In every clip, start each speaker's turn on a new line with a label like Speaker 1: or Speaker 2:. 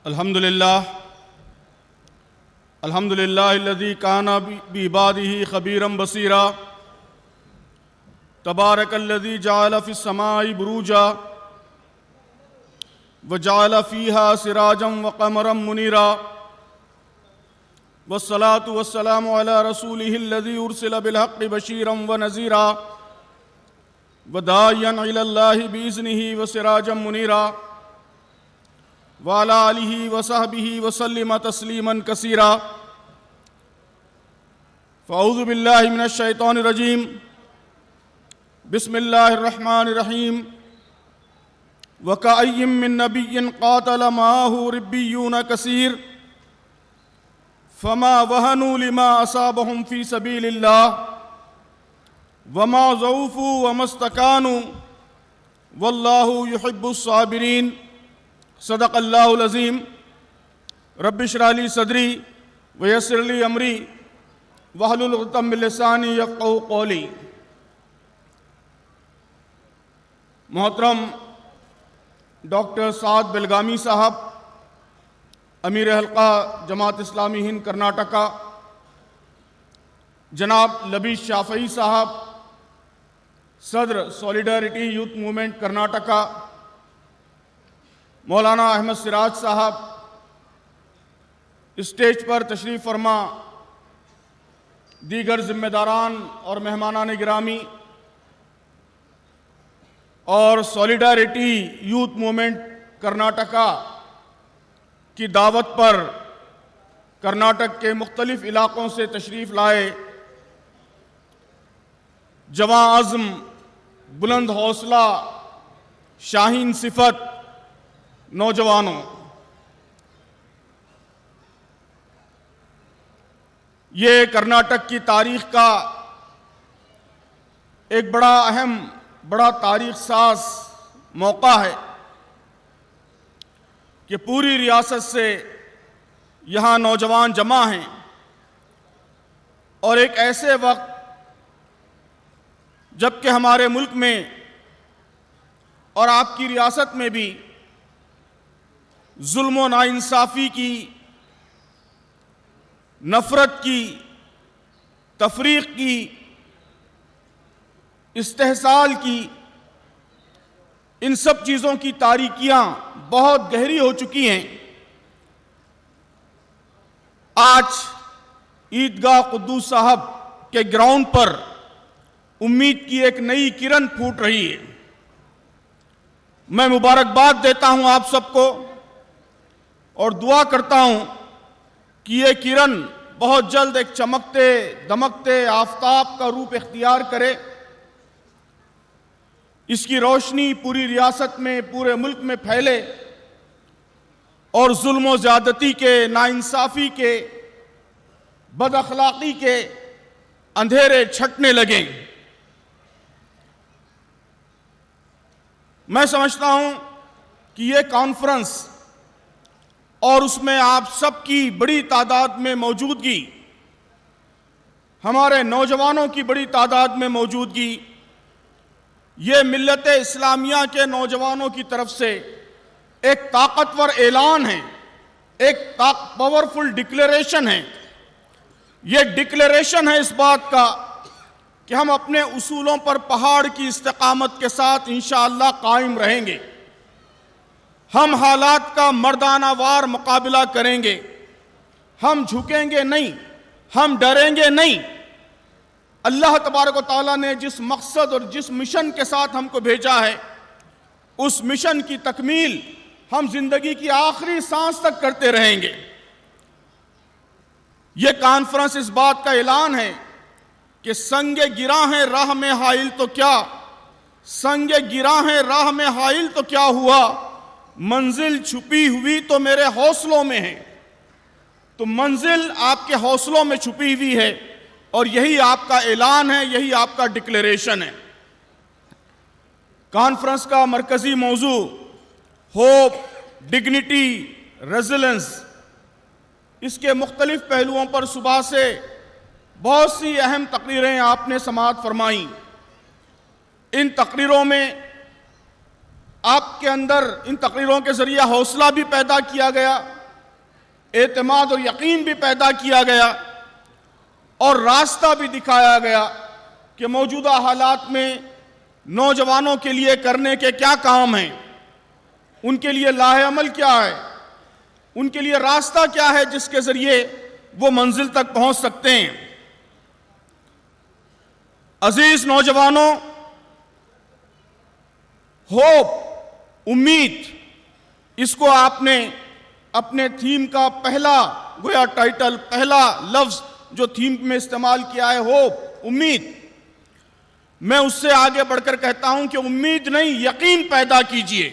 Speaker 1: الحمد للہ الذی کان بعبادہ خبیرا بصیرا تبارک الذی جعل فی السماء بروجا وجعل فیہا سراجا وقمرا منیرا والصلاة والسلام علی رسولہ الذی ارسل بالحق بشیرا ونذیرا وداعیا الی اللہ باذنہ وسراجا منیرا وعلى آلہ وصحبہ وسلم تسلیما کثیرا فاعوذ باللہ من الشیطان الرجیم بسم اللہ الرحمن الرحیم وکأی من نبی قاتل معه ربیون کثیر فما وہنوا لما اصابهم فی سبیل اللہ وما ضعفوا وما استکانوا واللہ یحب الصابرین صدق اللہ العظیم رب اشرح لی صدری ویسر لی امری واحلل عقدۃ من لسانی یفقہوا قولی۔ محترم ڈاکٹر سعد بلگامی صاحب، امیر حلقہ جماعت اسلامی ہند کرناٹکا، جناب لبیش شافعی صاحب، صدر سولیڈریٹی یوتھ موومنٹ کرناٹکا، مولانا احمد سراج صاحب، اسٹیج پر تشریف فرما دیگر ذمہ داران اور مہمانان گرامی، اور سولیڈریٹی یوتھ موومنٹ کرناٹکا کی دعوت پر کرناٹک کے مختلف علاقوں سے تشریف لائے جواں عزم، بلند حوصلہ، شاہین صفت نوجوانوں، یہ کرناٹک کی تاریخ کا ایک بڑا اہم، بڑا تاریخ ساز موقع ہے کہ پوری ریاست سے یہاں نوجوان جمع ہیں، اور ایک ایسے وقت جب کہ ہمارے ملک میں اور آپ کی ریاست میں بھی ظلم و ناانصافی کی، نفرت کی، تفریق کی، استحصال کی، ان سب چیزوں کی تاریکیاں بہت گہری ہو چکی ہیں۔ آج عیدگاہ قدوس صاحب کے گراؤنڈ پر امید کی ایک نئی کرن پھوٹ رہی ہے۔ میں مبارکباد دیتا ہوں آپ سب کو، اور دعا کرتا ہوں کہ یہ کرن بہت جلد ایک چمکتے دمکتے آفتاب کا روپ اختیار کرے، اس کی روشنی پوری ریاست میں، پورے ملک میں پھیلے، اور ظلم و زیادتی کے، ناانصافی کے، بد اخلاقی کے اندھیرے چھٹنے لگیں۔ میں سمجھتا ہوں کہ یہ کانفرنس اور اس میں آپ سب کی بڑی تعداد میں موجودگی، ہمارے نوجوانوں کی بڑی تعداد میں موجودگی، یہ ملت اسلامیہ کے نوجوانوں کی طرف سے ایک طاقتور اعلان ہے، ایک پاورفل ڈکلیریشن ہے۔ یہ ڈکلیریشن ہے اس بات کا کہ ہم اپنے اصولوں پر پہاڑ کی استقامت کے ساتھ انشاءاللہ قائم رہیں گے۔ ہم حالات کا مردانہ وار مقابلہ کریں گے، ہم جھکیں گے نہیں، ہم ڈریں گے نہیں۔ اللہ تبارک و تعالیٰ نے جس مقصد اور جس مشن کے ساتھ ہم کو بھیجا ہے، اس مشن کی تکمیل ہم زندگی کی آخری سانس تک کرتے رہیں گے۔ یہ کانفرنس اس بات کا اعلان ہے کہ سنگ گراں ہے راہ میں حائل تو کیا، سنگ گراں ہے راہ میں حائل تو کیا ہوا، منزل چھپی ہوئی تو میرے حوصلوں میں ہے۔ تو منزل آپ کے حوصلوں میں چھپی ہوئی ہے، اور یہی آپ کا اعلان ہے، یہی آپ کا ڈکلیریشن ہے۔ کانفرنس کا مرکزی موضوع ہوپ، ڈگنیٹی، ریزیلنس، اس کے مختلف پہلوؤں پر صبح سے بہت سی اہم تقریریں آپ نے سماعت فرمائیں۔ ان تقریروں میں آپ کے اندر ان تقریروں کے ذریعے حوصلہ بھی پیدا کیا گیا، اعتماد اور یقین بھی پیدا کیا گیا، اور راستہ بھی دکھایا گیا کہ موجودہ حالات میں نوجوانوں کے لیے کرنے کے کیا کام ہیں، ان کے لیے لاہ عمل کیا ہے، ان کے لیے راستہ کیا ہے جس کے ذریعے وہ منزل تک پہنچ سکتے ہیں۔ عزیز نوجوانوں، ہوپ، امید، اس کو آپ نے اپنے تھیم کا پہلا گویا ٹائٹل، پہلا لفظ جو تھیم میں استعمال کیا ہے، ہوپ، امید۔ میں اس سے آگے بڑھ کر کہتا ہوں کہ امید نہیں، یقین پیدا کیجئے۔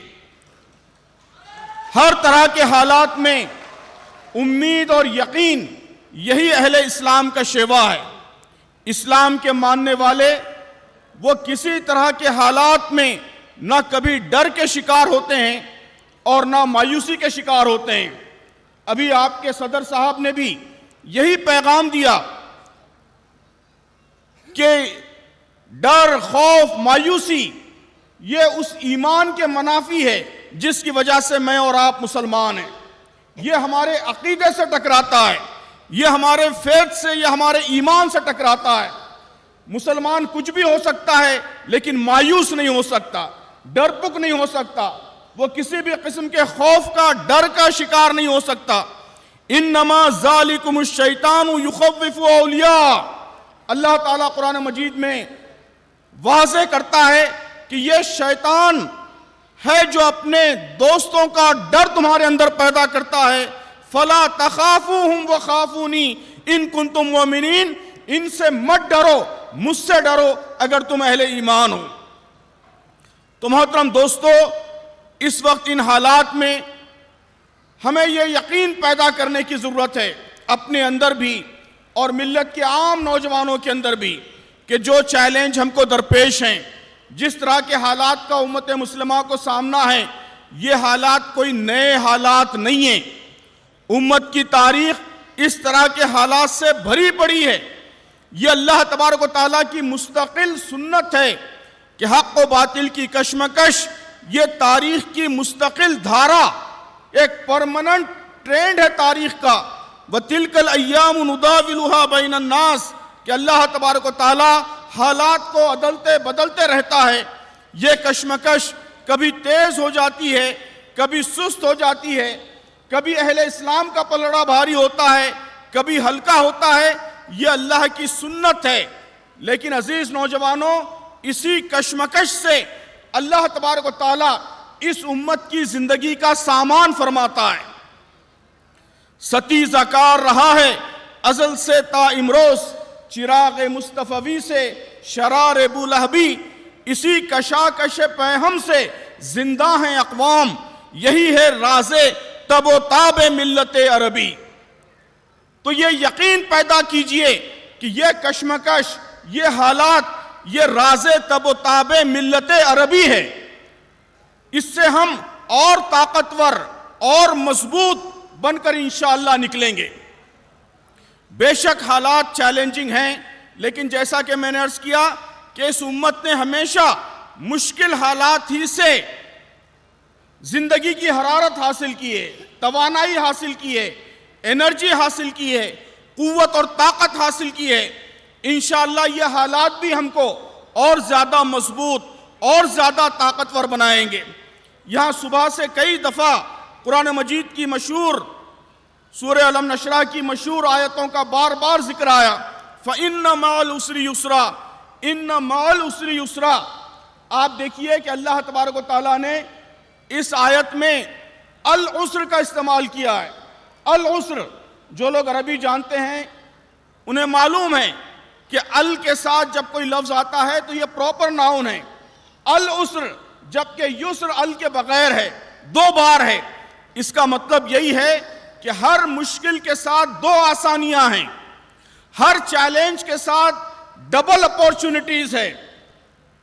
Speaker 1: ہر طرح کے حالات میں امید اور یقین، یہی اہل اسلام کا شیوا ہے۔ اسلام کے ماننے والے وہ کسی طرح کے حالات میں نہ کبھی ڈر کے شکار ہوتے ہیں اور نہ مایوسی کے شکار ہوتے ہیں۔ ابھی آپ کے صدر صاحب نے بھی یہی پیغام دیا کہ ڈر، خوف، مایوسی یہ اس ایمان کے منافی ہے جس کی وجہ سے میں اور آپ مسلمان ہیں۔ یہ ہمارے عقیدے سے ٹکراتا ہے، یہ ہمارے فیض سے، یہ ہمارے ایمان سے ٹکراتا ہے۔ مسلمان کچھ بھی ہو سکتا ہے لیکن مایوس نہیں ہو سکتا، ڈرپک نہیں ہو سکتا، وہ کسی بھی قسم کے خوف کا، ڈر کا شکار نہیں ہو سکتا۔ انما ذالکم الشیطان یخوف اولیاء، اللہ تعالیٰ قرآن مجید میں واضح کرتا ہے کہ یہ شیطان ہے جو اپنے دوستوں کا ڈر تمہارے اندر پیدا کرتا ہے۔ فلا تخافوہم وخافونی ان کنتم مؤمنین، ان سے مت ڈرو، مجھ سے ڈرو اگر تم اہل ایمان ہو۔ تو محترم دوستو، اس وقت ان حالات میں ہمیں یہ یقین پیدا کرنے کی ضرورت ہے، اپنے اندر بھی اور ملت کے عام نوجوانوں کے اندر بھی، کہ جو چیلنج ہم کو درپیش ہیں، جس طرح کے حالات کا امت مسلمہ کو سامنا ہے، یہ حالات کوئی نئے حالات نہیں ہیں۔ امت کی تاریخ اس طرح کے حالات سے بھری پڑی ہے۔ یہ اللہ تبارک و تعالیٰ کی مستقل سنت ہے کہ حق و باطل کی کشمکش یہ تاریخ کی مستقل دھارا، ایک پرماننٹ ٹرینڈ ہے تاریخ کا۔ وَتِلْكَ الْأَيَّامُ نُدَاوِلُهَا بَيْنَ النَّاسِ، کہ اللہ تبارک و تعالیٰ حالات کو بدلتے رہتا ہے۔ یہ کشمکش کبھی تیز ہو جاتی ہے، کبھی سست ہو جاتی ہے، کبھی اہل اسلام کا پلڑا بھاری ہوتا ہے، کبھی ہلکا ہوتا ہے، یہ اللہ کی سنت ہے۔ لیکن عزیز نوجوانوں، اسی کشمکش سے اللہ تبارک و تعالیٰ اس امت کی زندگی کا سامان فرماتا ہے۔ ستیزہ کار رہا ہے ازل سے تا امروز، چراغ مصطفی سے شرار بولہبی، اسی کشاکش پیہم سے زندہ ہیں اقوام، یہی ہے راز تب و تاب ملت عربی۔ تو یہ یقین پیدا کیجئے کہ یہ کشمکش، یہ حالات، یہ راز تب و تاب ملت عربی ہے۔ اس سے ہم اور طاقتور اور مضبوط بن کر انشاءاللہ نکلیں گے۔ بے شک حالات چیلنجنگ ہیں، لیکن جیسا کہ میں نے عرض کیا کہ اس امت نے ہمیشہ مشکل حالات ہی سے زندگی کی حرارت حاصل کی ہے، توانائی حاصل کی ہے، انرجی حاصل کی ہے، قوت اور طاقت حاصل کی ہے۔ انشاءاللہ یہ حالات بھی ہم کو اور زیادہ مضبوط اور زیادہ طاقتور بنائیں گے۔ یہاں صبح سے کئی دفعہ قرآن مجید کی مشہور سورہ علم نشرہ کی مشہور آیتوں کا بار بار ذکر آیا۔ فَإِنَّ مَعَ الْعُسْرِ يُسْرًا، إِنَّ مَعَ الْعُسْرِ يُسْرًا۔ آپ دیکھیے کہ اللہ تبارک و تعالیٰ نے اس آیت میں العسر کا استعمال کیا ہے۔ العسر، جو لوگ عربی جانتے ہیں انہیں معلوم ہے کہ ال کے ساتھ جب کوئی لفظ آتا ہے تو یہ پراپر ناؤن ہے۔ العسر، جبکہ یسر ال کے بغیر ہے، دو بار ہے۔ اس کا مطلب یہی ہے کہ ہر مشکل کے ساتھ دو آسانیاں ہیں، ہر چیلنج کے ساتھ ڈبل اپورچونٹیز ہے،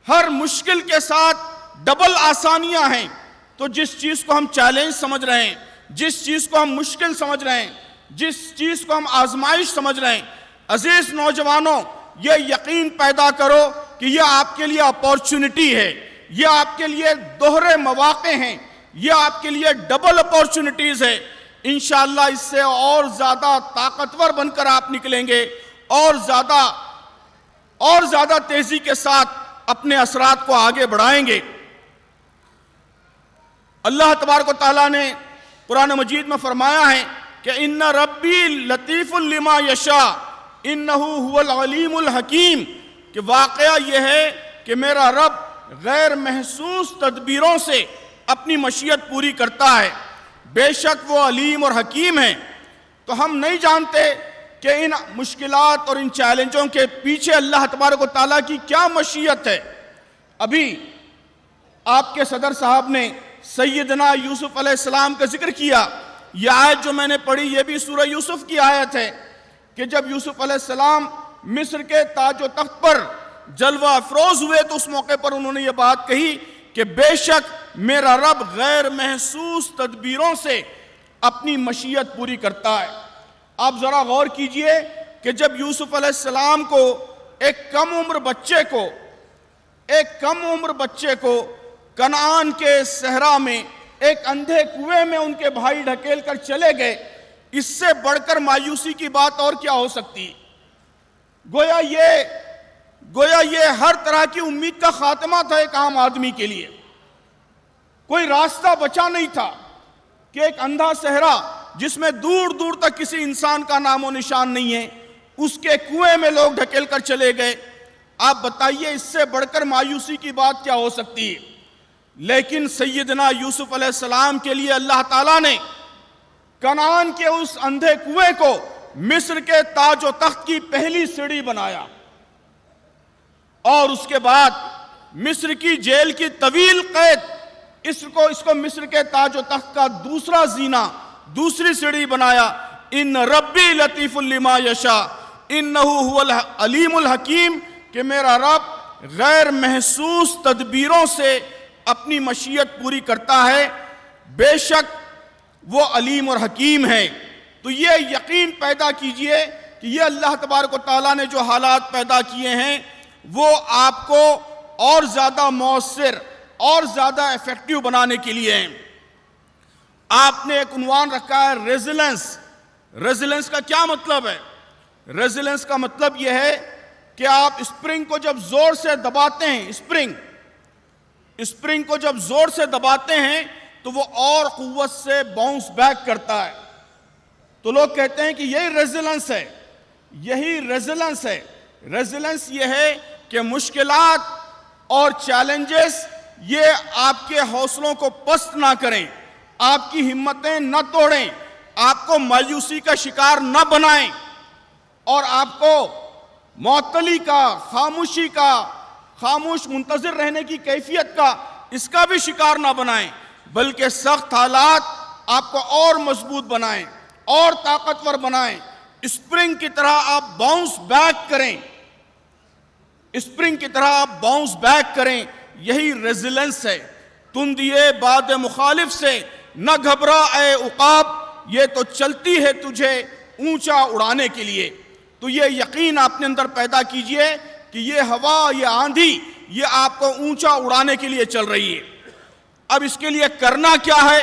Speaker 1: ہر مشکل کے ساتھ ڈبل آسانیاں ہیں۔ تو جس چیز کو ہم چیلنج سمجھ رہے ہیں، جس چیز کو ہم مشکل سمجھ رہے ہیں، جس چیز کو ہم آزمائش سمجھ رہے ہیں، عزیز نوجوانوں، یہ یقین پیدا کرو کہ یہ آپ کے لیے اپورچونٹی ہے، یہ آپ کے لیے دوہرے مواقع ہیں، یہ آپ کے لیے ڈبل اپورچونٹیز ہے۔ انشاءاللہ اس سے اور زیادہ طاقتور بن کر آپ نکلیں گے، اور زیادہ تیزی کے ساتھ اپنے اثرات کو آگے بڑھائیں گے۔ اللہ تبارک و تعالیٰ نے قرآن مجید میں فرمایا ہے کہ ان ربی لطیف لما یشاء انہ هو العلیم الحکیم، کہ واقعہ یہ ہے کہ میرا رب غیر محسوس تدبیروں سے اپنی مشیت پوری کرتا ہے، بے شک وہ علیم اور حکیم ہیں۔ تو ہم نہیں جانتے کہ ان مشکلات اور ان چیلنجوں کے پیچھے اللہ تبارک و تعالیٰ کی کیا مشیت ہے۔ ابھی آپ کے صدر صاحب نے سیدنا یوسف علیہ السلام کا ذکر کیا۔ یہ آیت جو میں نے پڑھی یہ بھی سورہ یوسف کی آیت ہے کہ جب یوسف علیہ السلام مصر کے تاج و تخت پر جلوہ افروز ہوئے تو اس موقع پر انہوں نے یہ بات کہی کہ بے شک میرا رب غیر محسوس تدبیروں سے اپنی مشیت پوری کرتا ہے۔ آپ ذرا غور کیجئے کہ جب یوسف علیہ السلام کو ایک کم عمر بچے کو کنعان کے صحرا میں ایک اندھے کنویں میں ان کے بھائی ڈھکیل کر چلے گئے، اس سے بڑھ کر مایوسی کی بات اور کیا ہو سکتی؟ گویا یہ ہر طرح کی امید کا خاتمہ تھا ایک عام آدمی کے لیے۔ کوئی راستہ بچا نہیں تھا کہ ایک اندھا صحرا جس میں دور دور تک کسی انسان کا نام و نشان نہیں ہے، اس کے کنویں میں لوگ ڈھکیل کر چلے گئے۔ آپ بتائیے اس سے بڑھ کر مایوسی کی بات کیا ہو سکتی ہے؟ لیکن سیدنا یوسف علیہ السلام کے لیے اللہ تعالیٰ نے کنعان کے اس اندھے کنویں کو مصر کے تاج و تخت کی پہلی سیڑھی بنایا، اور اس کے بعد مصر کی جیل کی طویل قید اس کو مصر کے تاج و تخت کا دوسرا زینہ، دوسری سیڑھی بنایا۔ ان ربی لطیف لما یشاء انہ هو العلیم الحکیم، کہ میرا رب غیر محسوس تدبیروں سے اپنی مشیت پوری کرتا ہے، بے شک وہ علیم اور حکیم ہے۔ تو یہ یقین پیدا کیجئے کہ یہ اللہ تبارک و تعالیٰ نے جو حالات پیدا کیے ہیں وہ آپ کو اور زیادہ مؤثر اور زیادہ ایفیکٹیو بنانے کے لیے ہیں۔ آپ نے ایک عنوان رکھا ہے ریزیلنس۔ ریزیلنس کا کیا مطلب ہے؟ ریزیلنس کا مطلب یہ ہے کہ آپ اسپرنگ کو جب زور سے دباتے ہیں، اسپرنگ کو جب زور سے دباتے ہیں تو وہ اور قوت سے باؤنس بیک کرتا ہے۔ تو لوگ کہتے ہیں کہ یہی ریزیلنس ہے، یہی ریزیلنس ہے۔ ریزیلنس یہ ہے کہ مشکلات اور چیلنجز یہ آپ کے حوصلوں کو پست نہ کریں، آپ کی ہمتیں نہ توڑیں، آپ کو مایوسی کا شکار نہ بنائیں، اور آپ کو معطلی کا، خاموشی کا، خاموش منتظر رہنے کی کیفیت کا، اس کا بھی شکار نہ بنائیں، بلکہ سخت حالات آپ کو اور مضبوط بنائیں، اور طاقتور بنائیں۔ اسپرنگ کی طرح آپ باؤنس بیک کریں، اسپرنگ کی طرح آپ باؤنس بیک کریں، یہی ریزیلنس ہے۔ تندیے باد مخالف سے نہ گھبرا اے عقاب، یہ تو چلتی ہے تجھے اونچا اڑانے کے لیے۔ تو یہ یقین آپ نے اندر پیدا کیجئے کہ یہ ہوا، یہ آندھی، یہ آپ کو اونچا اڑانے کے لیے چل رہی ہے۔ اب اس کے لیے کرنا کیا ہے؟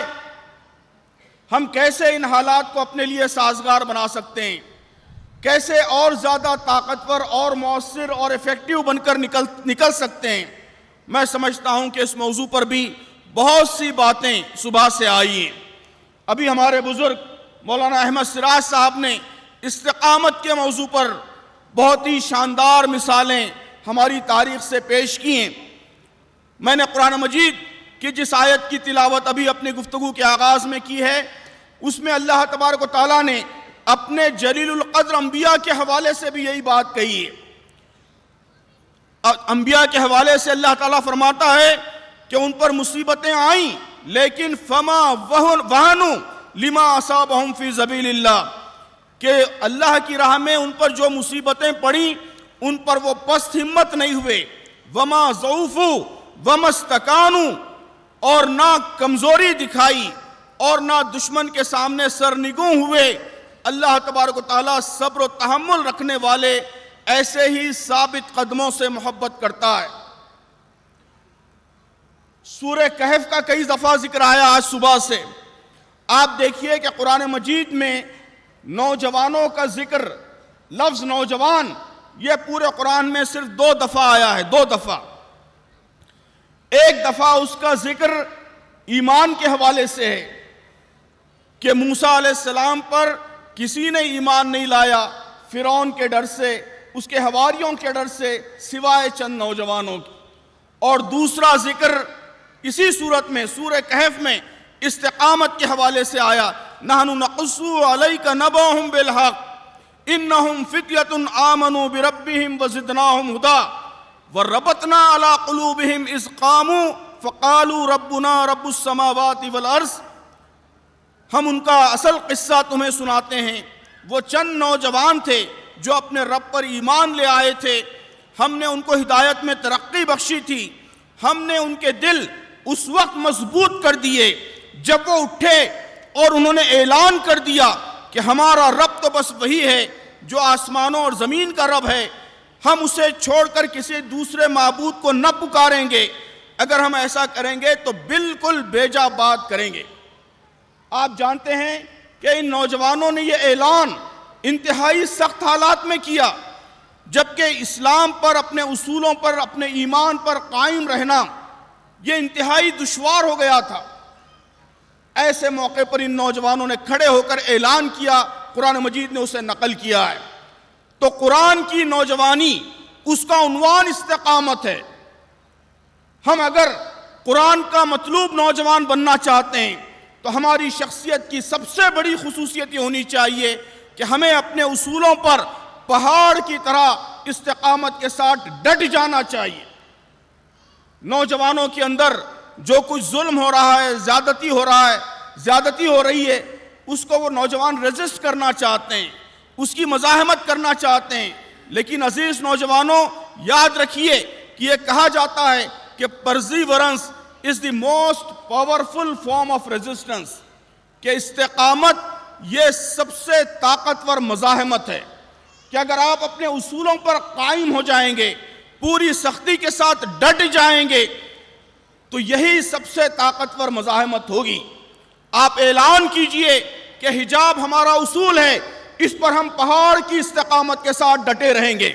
Speaker 1: ہم کیسے ان حالات کو اپنے لیے سازگار بنا سکتے ہیں؟ کیسے اور زیادہ طاقتور اور مؤثر اور ایفیکٹیو بن کر نکل سکتے ہیں؟ میں سمجھتا ہوں کہ اس موضوع پر بھی بہت سی باتیں صبح سے آئی ہیں۔ ابھی ہمارے بزرگ مولانا احمد سراج صاحب نے استقامت کے موضوع پر بہت ہی شاندار مثالیں ہماری تاریخ سے پیش کی ہیں۔ میں نے قرآن مجید کی جس آیت کی تلاوت ابھی اپنی گفتگو کے آغاز میں کی ہے، اس میں اللہ تبارک و تعالیٰ نے اپنے جلیل القدر انبیاء کے حوالے سے بھی یہی بات کہی ہے۔ انبیاء کے حوالے سے اللہ تعالیٰ فرماتا ہے کہ ان پر مصیبتیں آئیں لیکن فما وہنوا لما اصابہم فی سبیل اللہ، کہ اللہ کی راہ میں ان پر جو مصیبتیں پڑیں ان پر وہ پست ہمت نہیں ہوئے، وما ضعفوا وما استکانوا، اور نہ کمزوری دکھائی اور نہ دشمن کے سامنے سرنگوں ہوئے۔ اللہ تبارک و تعالیٰ صبر و تحمل رکھنے والے ایسے ہی ثابت قدموں سے محبت کرتا ہے۔ سورہ کہف کا کئی دفعہ ذکر آیا آج صبح سے. آپ دیکھیے کہ قرآن مجید میں نوجوانوں کا ذکر، لفظ نوجوان، یہ پورے قرآن میں صرف 2 دفعہ آیا ہے، 2 دفعہ. ایک دفعہ اس کا ذکر ایمان کے حوالے سے ہے کہ موسیٰ علیہ السلام پر کسی نے ایمان نہیں لایا فرعون کے ڈر سے، اس کے حواریوں کے ڈر سے، سوائے چند نوجوانوں کی. اور دوسرا ذکر اسی صورت میں سورہ کہف میں استقامت کے حوالے سے آیا، نحن نقص علیک نبأہم بالحق انہم فتیۃ آمنوا بربہم وزدناہم ہدی وربطنا علی قلوبہم اذ قاموا فقالوا ربنا رب السماوات والارض. ہم ان کا اصل قصہ تمہیں سناتے ہیں. وہ چند نوجوان تھے جو اپنے رب پر ایمان لے آئے تھے. ہم نے ان کو ہدایت میں ترقی بخشی تھی. ہم نے ان کے دل اس وقت مضبوط کر دیے جب وہ اٹھے اور انہوں نے اعلان کر دیا کہ ہمارا رب تو بس وہی ہے جو آسمانوں اور زمین کا رب ہے. ہم اسے چھوڑ کر کسی دوسرے معبود کو نہ پکاریں گے. اگر ہم ایسا کریں گے تو بالکل بیجا بات کریں گے. آپ جانتے ہیں کہ ان نوجوانوں نے یہ اعلان انتہائی سخت حالات میں کیا، جبکہ اسلام پر، اپنے اصولوں پر، اپنے ایمان پر قائم رہنا یہ انتہائی دشوار ہو گیا تھا. ایسے موقع پر ان نوجوانوں نے کھڑے ہو کر اعلان کیا. قرآن مجید نے اسے نقل کیا ہے. تو قرآن کی نوجوانی، اس کا عنوان استقامت ہے. ہم اگر قرآن کا مطلوب نوجوان بننا چاہتے ہیں تو ہماری شخصیت کی سب سے بڑی خصوصیت یہ ہونی چاہیے کہ ہمیں اپنے اصولوں پر پہاڑ کی طرح استقامت کے ساتھ ڈٹ جانا چاہیے. نوجوانوں کے اندر جو کچھ ظلم ہو رہا ہے، زیادتی ہو رہا ہے، زیادتی ہو رہی ہے، اس کو وہ نوجوان ریزسٹ کرنا چاہتے ہیں، اس کی مزاحمت کرنا چاہتے ہیں. لیکن عزیز نوجوانوں، یاد رکھیے کہ یہ کہا جاتا ہے کہ پرزیورنس is the most powerful form of resistance، کہ استقامت یہ سب سے طاقتور مزاحمت ہے. کہ اگر آپ اپنے اصولوں پر قائم ہو جائیں گے، پوری سختی کے ساتھ ڈٹ جائیں گے، تو یہی سب سے طاقتور مزاحمت ہوگی. آپ اعلان کیجئے کہ حجاب ہمارا اصول ہے، اس پر ہم پہاڑ کی استقامت کے ساتھ ڈٹے رہیں گے.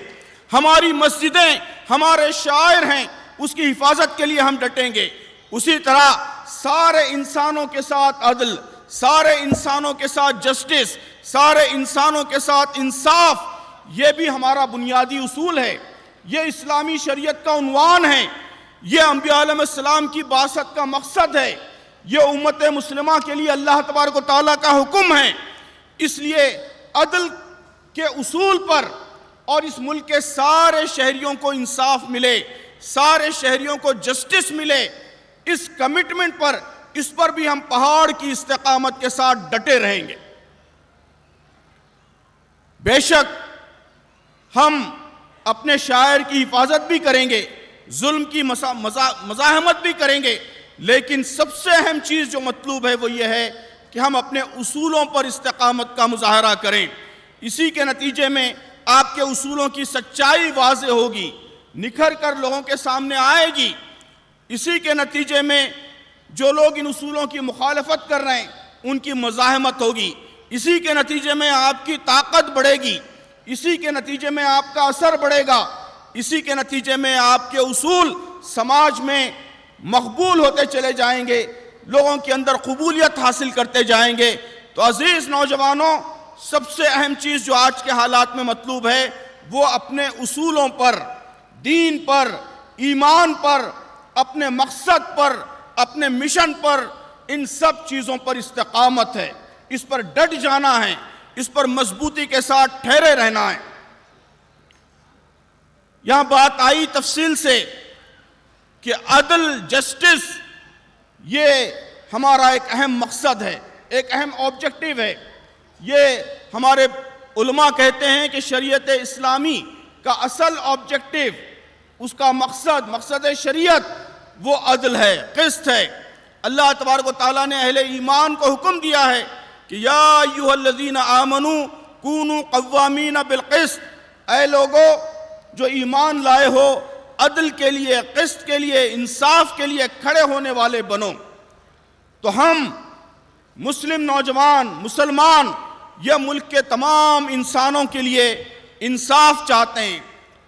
Speaker 1: ہماری مسجدیں ہمارے شاعر ہیں، اس کی حفاظت کے لیے ہم ڈٹیں گے. اسی طرح سارے انسانوں کے ساتھ عدل، سارے انسانوں کے ساتھ جسٹس، سارے انسانوں کے ساتھ انصاف، یہ بھی ہمارا بنیادی اصول ہے. یہ اسلامی شریعت کا عنوان ہے. یہ انبیاء علیہ السلام کی بعثت کا مقصد ہے. یہ امت مسلمہ کے لیے اللہ تبارک و تعالیٰ کا حکم ہے. اس لیے عدل کے اصول پر اور اس ملک کے سارے شہریوں کو انصاف ملے، سارے شہریوں کو جسٹس ملے، اس کمٹمنٹ پر، اس پر بھی ہم پہاڑ کی استقامت کے ساتھ ڈٹے رہیں گے. بے شک ہم اپنے شاعر کی حفاظت بھی کریں گے، ظلم کی مزاحمت بھی کریں گے، لیکن سب سے اہم چیز جو مطلوب ہے وہ یہ ہے کہ ہم اپنے اصولوں پر استقامت کا مظاہرہ کریں. اسی کے نتیجے میں آپ کے اصولوں کی سچائی واضح ہوگی، نکھر کر لوگوں کے سامنے آئے گی. اسی کے نتیجے میں جو لوگ ان اصولوں کی مخالفت کر رہے ہیں ان کی مزاحمت ہوگی. اسی کے نتیجے میں آپ کی طاقت بڑھے گی. اسی کے نتیجے میں آپ کا اثر بڑھے گا. اسی کے نتیجے میں آپ کے اصول سماج میں مقبول ہوتے چلے جائیں گے، لوگوں کے اندر قبولیت حاصل کرتے جائیں گے. تو عزیز نوجوانوں، سب سے اہم چیز جو آج کے حالات میں مطلوب ہے وہ اپنے اصولوں پر، دین پر، ایمان پر، اپنے مقصد پر، اپنے مشن پر، ان سب چیزوں پر استقامت ہے. اس پر ڈٹ جانا ہے، اس پر مضبوطی کے ساتھ ٹھہرے رہنا ہے. یہاں بات آئی تفصیل سے کہ عدل، جسٹس، یہ ہمارا ایک اہم مقصد ہے، ایک اہم آبجیکٹیو ہے. یہ ہمارے علماء کہتے ہیں کہ شریعت اسلامی کا اصل آبجیکٹیو، اس کا مقصد شریعت وہ عدل ہے، قسط ہے. اللہ تبارک و تعالیٰ نے اہل ایمان کو حکم دیا ہے کہ یا ایھا الذین آمنوا کونوا قوامین بالقسط، اے لوگو جو ایمان لائے ہو، عدل کے لیے، قسط کے لیے، انصاف کے لیے کھڑے ہونے والے بنو۔ تو ہم مسلم نوجوان، مسلمان، یہ ملک کے تمام انسانوں کے لیے انصاف چاہتے ہیں،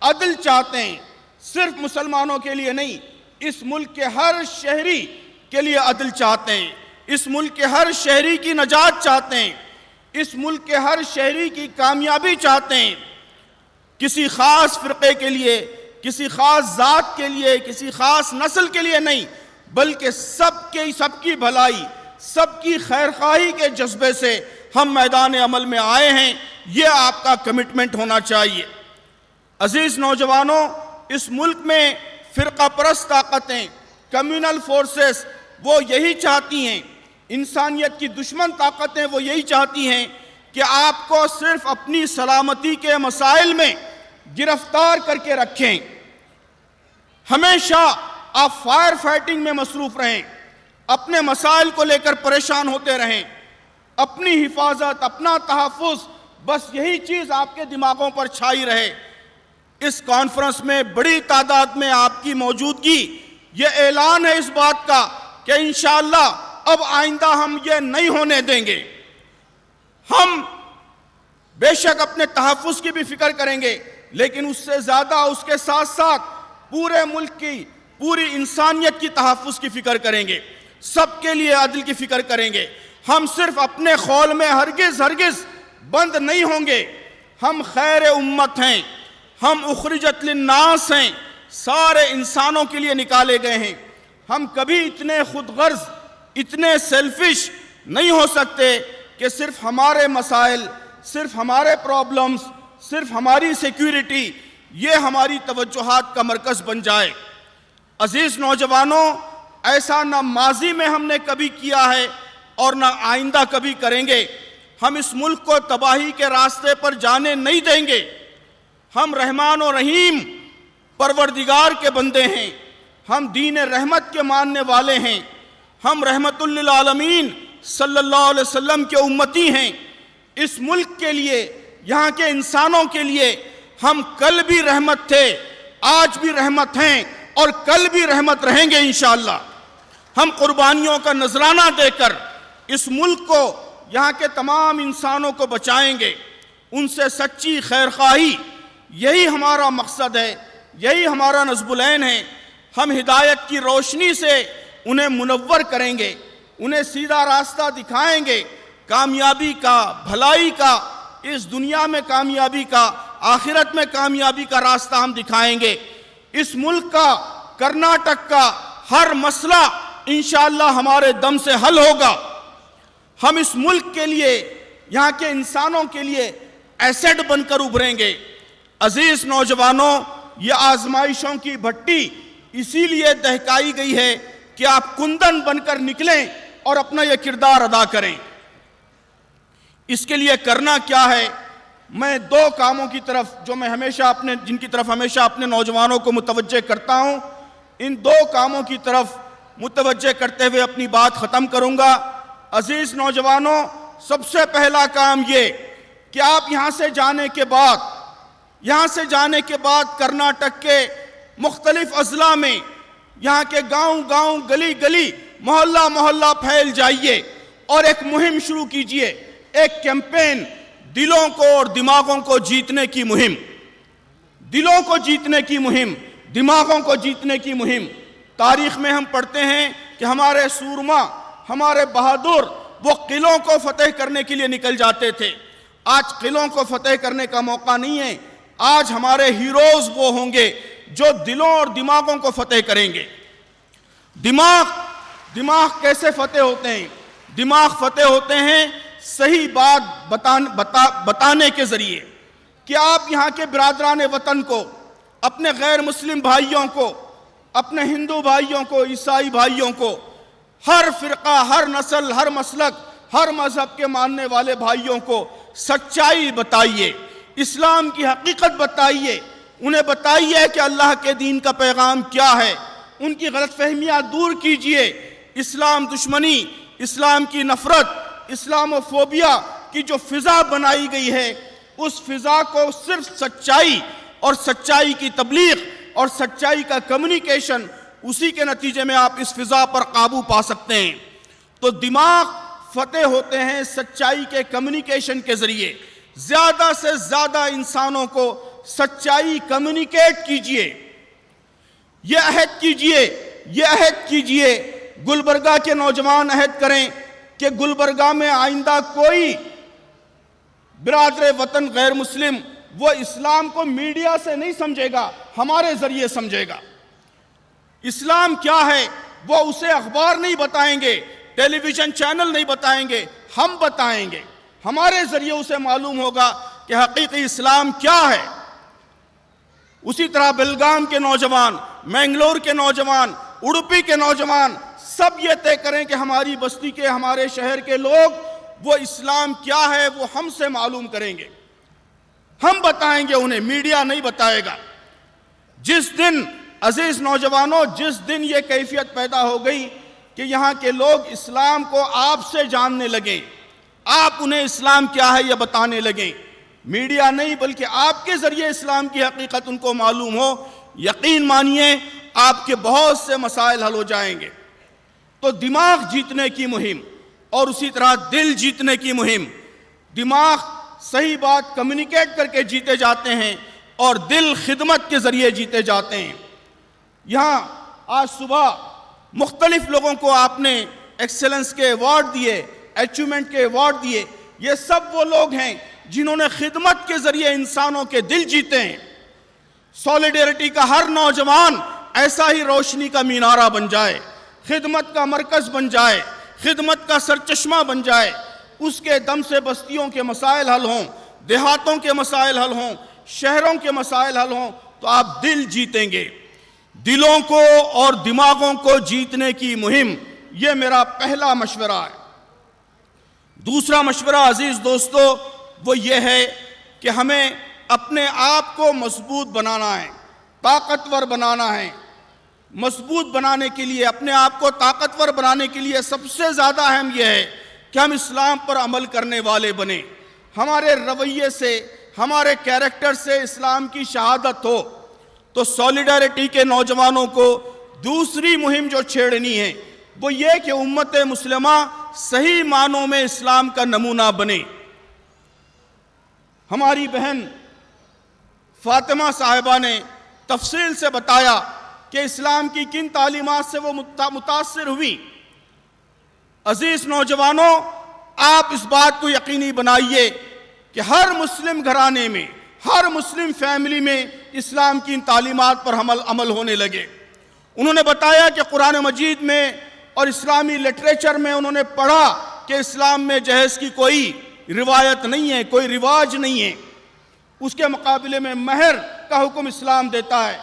Speaker 1: عدل چاہتے ہیں، صرف مسلمانوں کے لیے نہیں، اس ملک کے ہر شہری کے لیے عدل چاہتے ہیں، اس ملک کے ہر شہری کی نجات چاہتے ہیں، اس ملک کے ہر شہری کی کامیابی چاہتے ہیں۔ کسی خاص فرقے کے لیے، کسی خاص ذات کے لیے، کسی خاص نسل کے لیے نہیں، بلکہ سب کی بھلائی، سب کی خیرخواہی کے جذبے سے ہم میدان عمل میں آئے ہیں۔ یہ آپ کا کمٹمنٹ ہونا چاہیے۔ عزیز نوجوانوں، اس ملک میں فرقہ پرست طاقتیں، کمیونل فورسز، وہ یہی چاہتی ہیں، انسانیت کی دشمن طاقتیں وہ یہی چاہتی ہیں کہ آپ کو صرف اپنی سلامتی کے مسائل میں گرفتار کر کے رکھیں، ہمیشہ آپ فائر فائٹنگ میں مصروف رہیں، اپنے مسائل کو لے کر پریشان ہوتے رہیں، اپنی حفاظت، اپنا تحفظ، بس یہی چیز آپ کے دماغوں پر چھائی رہے۔ اس کانفرنس میں بڑی تعداد میں آپ کی موجودگی یہ اعلان ہے اس بات کا کہ انشاءاللہ اب آئندہ ہم یہ نہیں ہونے دیں گے۔ ہم بے شک اپنے تحفظ کی بھی فکر کریں گے، لیکن اس سے زیادہ اس کے ساتھ ساتھ پورے ملک کی، پوری انسانیت کی تحفظ کی فکر کریں گے، سب کے لیے عدل کی فکر کریں گے۔ ہم صرف اپنے خول میں ہرگز بند نہیں ہوں گے۔ ہم خیر امت ہیں، ہم اخرجت للناس ہیں، سارے انسانوں کے لیے نکالے گئے ہیں۔ ہم کبھی اتنے خود غرض، اتنے سیلفش نہیں ہو سکتے کہ صرف ہمارے مسائل، صرف ہمارے پرابلمز، صرف ہماری سیکیورٹی یہ ہماری توجہات کا مرکز بن جائے۔ عزیز نوجوانوں، ایسا نہ ماضی میں ہم نے کبھی کیا ہے اور نہ آئندہ کبھی کریں گے۔ ہم اس ملک کو تباہی کے راستے پر جانے نہیں دیں گے۔ ہم رحمان و رحیم پروردگار کے بندے ہیں، ہم دین رحمت کے ماننے والے ہیں، ہم رحمت للعالمین صلی اللہ علیہ وسلم کے امتی ہیں۔ اس ملک کے لیے، یہاں کے انسانوں کے لیے ہم کل بھی رحمت تھے، آج بھی رحمت ہیں اور کل بھی رحمت رہیں گے انشاءاللہ۔ ہم قربانیوں کا نذرانہ دے کر اس ملک کو، یہاں کے تمام انسانوں کو بچائیں گے، ان سے سچی خیرخواہی، یہی ہمارا مقصد ہے، یہی ہمارا نصب العین ہے۔ ہم ہدایت کی روشنی سے انہیں منور کریں گے، انہیں سیدھا راستہ دکھائیں گے، کامیابی کا، بھلائی کا، اس دنیا میں کامیابی کا، آخرت میں کامیابی کا راستہ ہم دکھائیں گے۔ اس ملک کا، کرناٹک کا ہر مسئلہ انشاءاللہ ہمارے دم سے حل ہوگا۔ ہم اس ملک کے لیے، یہاں کے انسانوں کے لیے ایسڈ بن کر ابھریں گے۔ عزیز نوجوانوں، یہ آزمائشوں کی بھٹی اسی لیے دہکائی گئی ہے کہ آپ کندن بن کر نکلیں اور اپنا یہ کردار ادا کریں۔ اس کے لیے کرنا کیا ہے؟ میں دو کاموں کی طرف جن کی طرف ہمیشہ اپنے نوجوانوں کو متوجہ کرتا ہوں، ان دو کاموں کی طرف متوجہ کرتے ہوئے اپنی بات ختم کروں گا۔ عزیز نوجوانوں، سب سے پہلا کام یہ کہ آپ یہاں سے جانے کے بعد کرناٹک کے مختلف اضلاع میں، یہاں کے گاؤں گلی گلی، محلہ محلہ پھیل جائیے اور ایک مہم شروع کیجئے، ایک کیمپین، دلوں کو اور دماغوں کو جیتنے کی مہم، دلوں کو جیتنے کی مہم، دماغوں کو جیتنے کی مہم۔ تاریخ میں ہم پڑھتے ہیں کہ ہمارے سورما، ہمارے بہادر، وہ قلعوں کو فتح کرنے کے لیے نکل جاتے تھے۔ آج قلعوں کو فتح کرنے کا موقع نہیں ہے، آج ہمارے ہیروز وہ ہوں گے جو دلوں اور دماغوں کو فتح کریں گے۔ دماغ کیسے فتح ہوتے ہیں؟ دماغ فتح ہوتے ہیں صحیح بات بتانے کے ذریعے، کہ آپ یہاں کے برادران وطن کو، اپنے غیر مسلم بھائیوں کو، اپنے ہندو بھائیوں کو، عیسائی بھائیوں کو، ہر فرقہ، ہر نسل، ہر مسلک، ہر مذہب کے ماننے والے بھائیوں کو سچائی بتائیے، اسلام کی حقیقت بتائیے، انہیں بتائیے کہ اللہ کے دین کا پیغام کیا ہے، ان کی غلط فہمیاں دور کیجئے۔ اسلام دشمنی، اسلام کی نفرت، اسلاموفوبیا کی جو فضا بنائی گئی ہے، اس فضا کو صرف سچائی اور سچائی کی تبلیغ اور سچائی کا کمیونیکیشن، اسی کے نتیجے میں آپ اس فضا پر قابو پا سکتے ہیں۔ تو دماغ فتح ہوتے ہیں سچائی کے کمیونیکیشن کے ذریعے۔ زیادہ سے زیادہ انسانوں کو سچائی کمیونیکیٹ کیجئے، یہ عہد کیجئے، گلبرگہ کے نوجوان عہد کریں کہ گلبرگہ میں آئندہ کوئی برادر وطن غیر مسلم وہ اسلام کو میڈیا سے نہیں سمجھے گا، ہمارے ذریعے سمجھے گا۔ اسلام کیا ہے وہ اسے اخبار نہیں بتائیں گے، ٹیلی ویژن چینل نہیں بتائیں گے، ہم بتائیں گے۔ ہمارے ذریعے اسے معلوم ہوگا کہ حقیقی اسلام کیا ہے۔ اسی طرح بلگام کے نوجوان، مینگلور کے نوجوان، اڈوپی کے نوجوان سب یہ طے کریں کہ ہماری بستی کے، ہمارے شہر کے لوگ وہ اسلام کیا ہے وہ ہم سے معلوم کریں گے، ہم بتائیں گے انہیں، میڈیا نہیں بتائے گا۔ جس دن عزیز نوجوانوں، جس دن یہ کیفیت پیدا ہو گئی کہ یہاں کے لوگ اسلام کو آپ سے جاننے لگیں، آپ انہیں اسلام کیا ہے یہ بتانے لگیں، میڈیا نہیں بلکہ آپ کے ذریعے اسلام کی حقیقت ان کو معلوم ہو، یقین مانیے آپ کے بہت سے مسائل حل ہو جائیں گے۔ تو دماغ جیتنے کی مہم اور اسی طرح دل جیتنے کی مہم، دماغ صحیح بات کمیونیکیٹ کر کے جیتے جاتے ہیں اور دل خدمت کے ذریعے جیتے جاتے ہیں۔ یہاں آج صبح مختلف لوگوں کو آپ نے ایکسلنس کے ایوارڈ دیے، اچیومنٹ کے ایوارڈ دیے، یہ سب وہ لوگ ہیں جنہوں نے خدمت کے ذریعے انسانوں کے دل جیتے ہیں۔ سولیڈیرٹی کا ہر نوجوان ایسا ہی روشنی کا مینارہ بن جائے، خدمت کا مرکز بن جائے، خدمت کا سرچشمہ بن جائے، اس کے دم سے بستیوں کے مسائل حل ہوں، دیہاتوں کے مسائل حل ہوں، شہروں کے مسائل حل ہوں، تو آپ دل جیتیں گے۔ دلوں کو اور دماغوں کو جیتنے کی مہم، یہ میرا پہلا مشورہ ہے۔ دوسرا مشورہ عزیز دوستو وہ یہ ہے کہ ہمیں اپنے آپ کو مضبوط بنانا ہے، طاقتور بنانا ہے۔ مضبوط بنانے کے لیے، اپنے آپ کو طاقتور بنانے کے لیے سب سے زیادہ اہم یہ ہے کہ ہم اسلام پر عمل کرنے والے بنیں، ہمارے رویے سے، ہمارے کیریکٹر سے اسلام کی شہادت ہو۔ تو سولیڈیرٹی کے نوجوانوں کو دوسری مہم جو چھیڑنی ہے وہ یہ کہ امت مسلمہ صحیح معنوں میں اسلام کا نمونہ بنے۔ ہماری بہن فاطمہ صاحبہ نے تفصیل سے بتایا کہ اسلام کی کن تعلیمات سے وہ متاثر ہوئی۔ عزیز نوجوانوں، آپ اس بات کو یقینی بنائیے کہ ہر مسلم گھرانے میں، ہر مسلم فیملی میں اسلام کی ان تعلیمات پر عمل ہونے لگے۔ انہوں نے بتایا کہ قرآن مجید میں اور اسلامی لٹریچر میں انہوں نے پڑھا کہ اسلام میں جہیز کی کوئی روایت نہیں ہے، کوئی رواج نہیں ہے، اس کے مقابلے میں مہر کا حکم اسلام دیتا ہے۔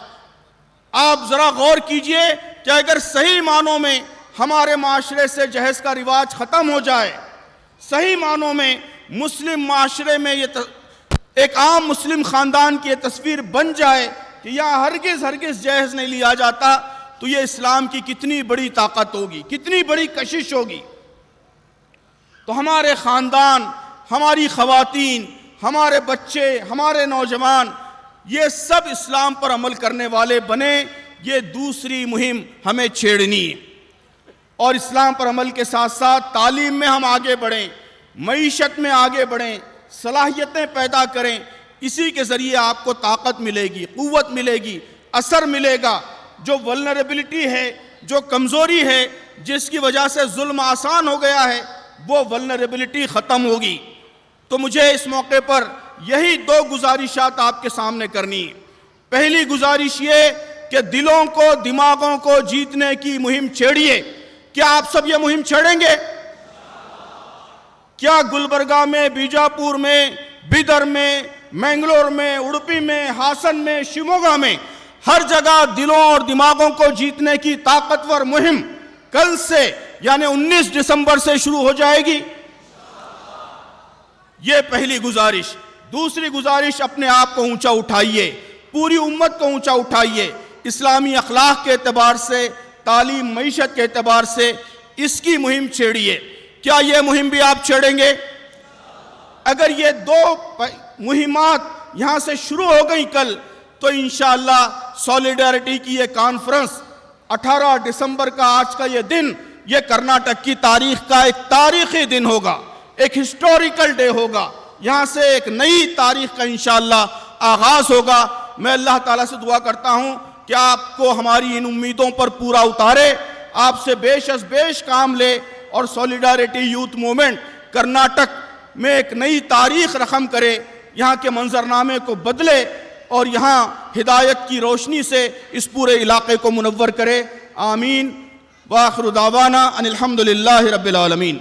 Speaker 1: آپ ذرا غور کیجئے کہ اگر صحیح معنوں میں ہمارے معاشرے سے جہیز کا رواج ختم ہو جائے، صحیح معنوں میں مسلم معاشرے میں یہ ایک عام مسلم خاندان کی یہ تصویر بن جائے کہ یہاں ہرگز جہیز نہیں لیا جاتا، تو یہ اسلام کی کتنی بڑی طاقت ہوگی، کتنی بڑی کشش ہوگی۔ تو ہمارے خاندان، ہماری خواتین، ہمارے بچے، ہمارے نوجوان، یہ سب اسلام پر عمل کرنے والے بنے، یہ دوسری مہم ہمیں چھیڑنی ہے۔ اور اسلام پر عمل کے ساتھ ساتھ تعلیم میں ہم آگے بڑھیں، معیشت میں آگے بڑھیں، صلاحیتیں پیدا کریں، اسی کے ذریعے آپ کو طاقت ملے گی، قوت ملے گی، اثر ملے گا۔ جو ولنریبلٹی ہے، جو کمزوری ہے، جس کی وجہ سے ظلم آسان ہو گیا ہے، وہ ولنریبلٹی ختم ہوگی۔ تو مجھے اس موقع پر یہی دو گزارشات آپ کے سامنے کرنی ہے۔ پہلی گزارش یہ کہ دلوں کو، دماغوں کو جیتنے کی مہم چھیڑیے۔ کیا آپ سب یہ مہم چھیڑیں گے؟ کیا گلبرگہ میں، بیجاپور میں، بیدر میں، مینگلور میں، اڈوپی میں، ہاسن میں، شیموگا میں ہر جگہ دلوں اور دماغوں کو جیتنے کی طاقتور مہم کل سے یعنی 19 دسمبر سے شروع ہو جائے گی؟ یہ پہلی گزارش۔ دوسری گزارش، اپنے آپ کو اونچا اٹھائیے، پوری امت کو اونچا اٹھائیے، اسلامی اخلاق کے اعتبار سے، تعلیم، معیشت کے اعتبار سے اس کی مہم چھیڑیے۔ کیا یہ مہم بھی آپ چھیڑیں گے؟ اگر یہ دو مہمات یہاں سے شروع ہو گئی کل، تو انشاءاللہ سولیڈیرٹی کی یہ کانفرنس 18 دسمبر کا آج کا یہ دن، یہ کرناٹک کی تاریخ کا ایک تاریخی دن ہوگا، ایک ہسٹوریکل ڈے ہوگا. یہاں سے ایک نئی تاریخ کا انشاءاللہ آغاز ہوگا. میں اللہ تعالیٰ سے دعا کرتا ہوں کہ آپ کو ہماری ان امیدوں پر پورا اتارے، آپ سے بیش از بیش کام لے اور سولیڈیرٹی یوتھ موومنٹ کرناٹک میں ایک نئی تاریخ رقم کرے، یہاں کے منظرنامے کو بدلے اور یہاں ہدایت کی روشنی سے اس پورے علاقے کو منور کرے. آمین. وآخر دعوانا ان الحمدللہ رب العالمین.